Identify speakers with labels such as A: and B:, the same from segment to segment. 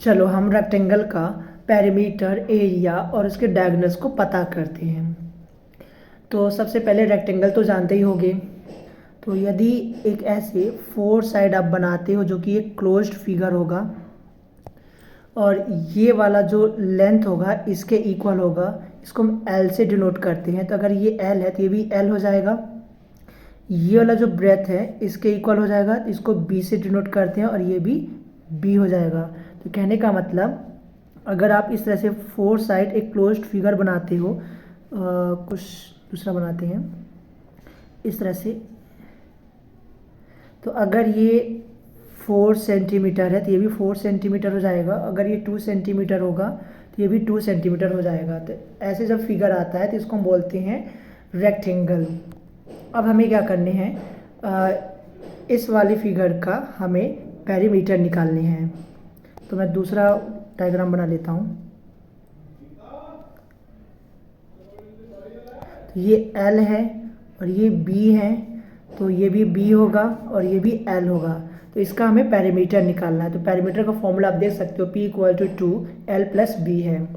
A: चलो हम रेक्टेंगल का पेरीमीटर, एरिया और उसके डायगोनल्स को पता करते हैं। तो सबसे पहले रेक्टेंगल तो जानते ही होंगे। तो यदि एक ऐसे फोर साइड आप बनाते हो जो कि एक क्लोज्ड फिगर होगा और ये वाला जो लेंथ होगा इसके इक्वल होगा, इसको हम एल से डिनोट करते हैं। तो अगर ये एल है तो ये भी एल हो जाएगा। ये वाला जो ब्रेथ है इसके इक्वल हो जाएगा, इसको बी से डिनोट करते हैं और ये भी बी हो जाएगा। तो कहने का मतलब अगर आप इस तरह से फोर साइड एक क्लोज्ड फिगर बनाते हो, कुछ दूसरा बनाते हैं इस तरह से। तो अगर ये 4 सेंटीमीटर है तो ये भी 4 सेंटीमीटर हो जाएगा। अगर ये 2 सेंटीमीटर होगा तो ये भी 2 सेंटीमीटर हो जाएगा। तो ऐसे जब फिगर आता है तो इसको हम बोलते हैं रेक्टेंगल। अब हमें क्या करने हैं, इस वाली फिगर का हमें पेरीमीटर निकालने हैं। तो मैं दूसरा डायग्राम बना लेता हूँ। तो ये L है और ये B है, तो ये भी B होगा और ये भी L होगा। तो इसका हमें पेरीमीटर निकालना है। तो पेरीमीटर का फॉर्मूला आप देख सकते हो, P = 2L+B है।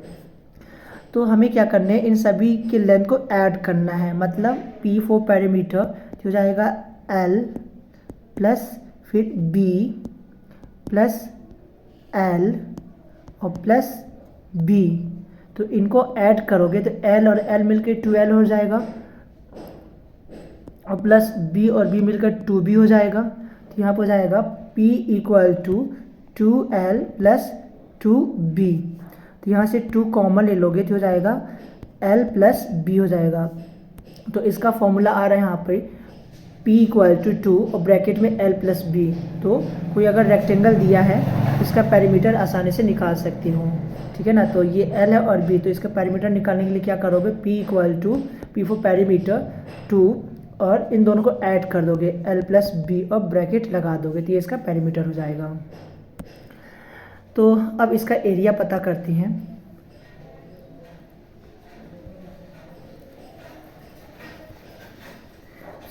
A: तो हमें क्या करना है, इन सभी के लेंथ को ऐड करना है। मतलब P फॉर पेरीमीटर हो जाएगा L प्लस फिर B प्लस L और प्लस B। तो इनको ऐड करोगे तो L और L मिलकर 2L हो जाएगा और प्लस B और B मिलकर 2B हो जाएगा। तो यहाँ पर हो जाएगा P = 2L + 2B। तो यहाँ से 2 कॉमन ले लोगे तो हो जाएगा L + B हो जाएगा। तो इसका फॉर्मूला आ रहा है यहाँ पे P = 2 और ब्रैकेट में L + B। तो कोई अगर रेक्टेंगल दिया है इसका पेरीमीटर आसानी से निकाल सकती हूँ, ठीक है ना। तो ये L है और B, तो इसका पेरीमीटर निकालने के लिए क्या करोगे, P फॉर पेरीमीटर 2 और इन दोनों को ऐड कर दोगे L + B और ब्रैकेट लगा दोगे तो ये इसका पेरीमीटर हो जाएगा। तो अब इसका एरिया पता करते हैं।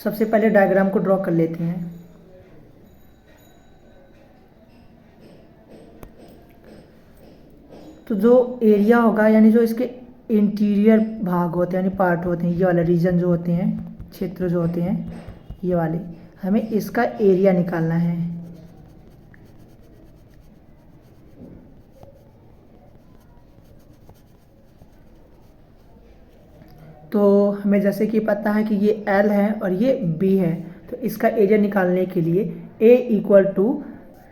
A: सबसे पहले डायग्राम को ड्रॉ कर लेते हैं। तो जो एरिया होगा यानी जो इसके इंटीरियर भाग होते हैं यानी पार्ट होते हैं, ये वाले रीजन जो होते हैं, क्षेत्र जो होते हैं ये वाले, हमें इसका एरिया निकालना है। तो हमें जैसे कि पता है कि ये L है और ये B है, तो इसका एरिया निकालने के लिए A =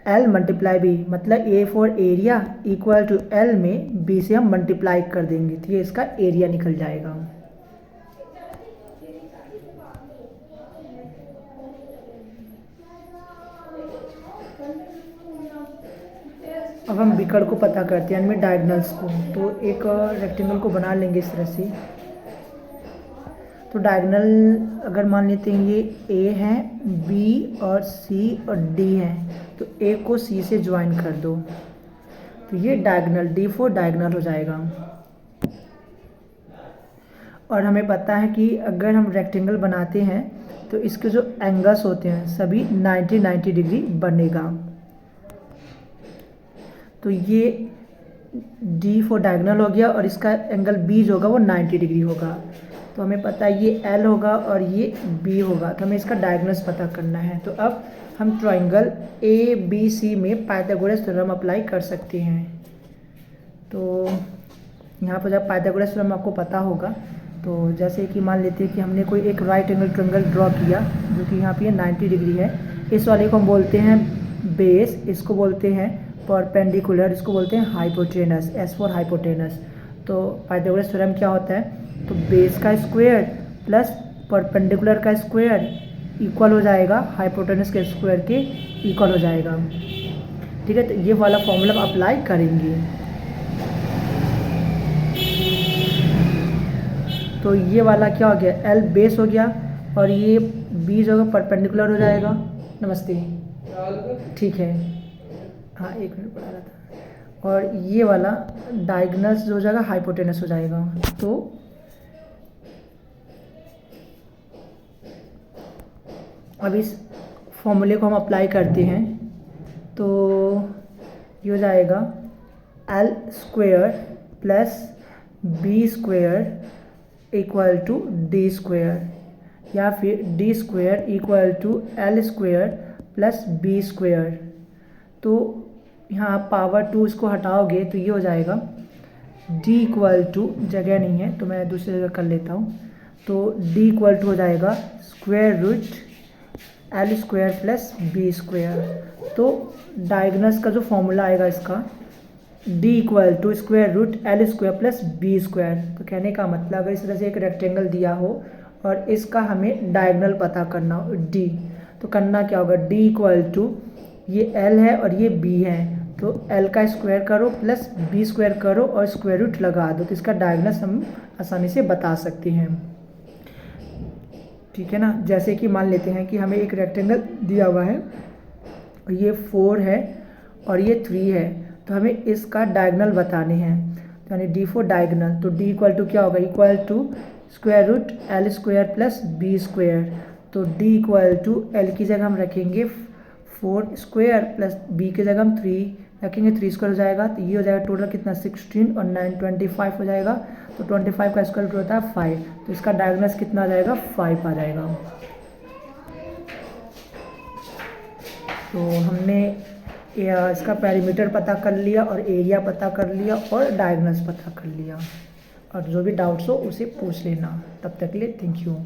A: L × B, मतलब A फॉर एरिया = L में B से हम मल्टीप्लाई कर देंगे तो ये इसका एरिया निकल जाएगा। अब हम बिकड़ को पता करते हैं, यानी डायगोनल्स को। तो एक रेक्टेंगल को बना लेंगे इस तरह से। तो डायगोनल अगर मान लेते हैं ये A है, B और C और D है, तो A को C से ज्वाइन कर दो तो ये डायगोनल D फॉर डायगोनल हो जाएगा। और हमें पता है कि अगर हम रेक्टेंगल बनाते हैं तो इसके जो एंगल्स होते हैं सभी 90 डिग्री बनेगा। तो ये D फॉर डायगोनल हो गया और इसका एंगल B जो होगा वो 90 डिग्री होगा। तो हमें पता है ये L होगा और ये B होगा, तो हमें इसका डायगोनल्स पता करना है। तो अब हम ट्रायंगल ABC में पाइथागोरस थ्योरम अप्लाई कर सकते हैं। तो यहाँ पर जब पाइथागोरस थ्योरम आपको पता होगा, तो जैसे कि मान लेते हैं कि हमने कोई एक राइट एंगल ट्रायंगल ड्रॉ किया जो कि यहाँ पे 90 डिग्री है। इस वाले को हम बोलते हैं बेस, इसको बोलते हैं परपेंडिकुलर, इसको बोलते हैं हाइपोटेनस, S फॉर हाइपोटेनस। तो पाइथागोरस थ्योरम क्या होता है, तो बेस का स्क्वायर प्लस परपेंडिकुलर का स्क्वायर इक्वल हो जाएगा हाइपोटेनस के स्क्वायर के इक्वल हो जाएगा, ठीक है। तो ये वाला फॉर्मूला हम अप्लाई करेंगे। तो ये वाला क्या हो गया, L बेस हो गया और ये B जो है परपेंडिकुलर हो जाएगा। नमस्ते, ठीक है, हाँ 1 मिनट पढ़ा रहा था। और ये वाला डायगोनल्स जो हो जाएगा हाइपोटेनस हो जाएगा। तो अब इस फॉर्मूले को हम अप्लाई करते हैं तो ये हो जाएगा L square plus B square equal to D square, या फिर D square equal to L square plus B square. तो यहाँ पावर 2 इसको हटाओगे तो ये हो जाएगा d इक्वल टू, जगह नहीं है तो मैं दूसरी जगह कर लेता हूँ, तो d इक्वल टू हो जाएगा square root L square plus B square. तो डायगोनल्स का जो फॉर्मूला आएगा इसका d equal to square root L square plus B square. तो कहने का मतलब अगर इस तरह से एक रेक्टेंगल दिया हो और इसका हमें डायगोनल पता करना हो d, तो करना क्या होगा, d इक्वल टू ये l है और ये b है, तो l का स्क्वायर करो प्लस b स्क्वायर करो और स्क्वायर रूट लगा दो, तो इसका डायगोनल हम आसानी से बता सकते हैं। ठीक है ना। जैसे कि मान लेते हैं कि हमें एक रेक्टेंगल दिया हुआ है, ये 4 है और ये 3 है, तो हमें इसका डायगोनल बताने हैं, यानी d फॉर डायगोनल। तो d इक्वल टू क्या होगा, equal to square root L square plus B square. तो d इक्वल टू l की जगह हम रखेंगे 4 स्क्वायर प्लस b की जगह हम 3 रखेंगे, 3 स्क्वायर हो जाएगा, तो ये हो जाएगा टोटल कितना 16 और 9 25 हो जाएगा। तो 25 का स्क्वायर रूट होता है 5, तो इसका डायगोनल कितना आ जाएगा, 5 आ जाएगा। तो हमने इसका पेरीमीटर पता कर लिया और एरिया पता कर लिया और डायगोनल्स पता कर लिया, और जो भी डाउट्स हो उसे पूछ लेना। तब तक के लिए थैंक यू।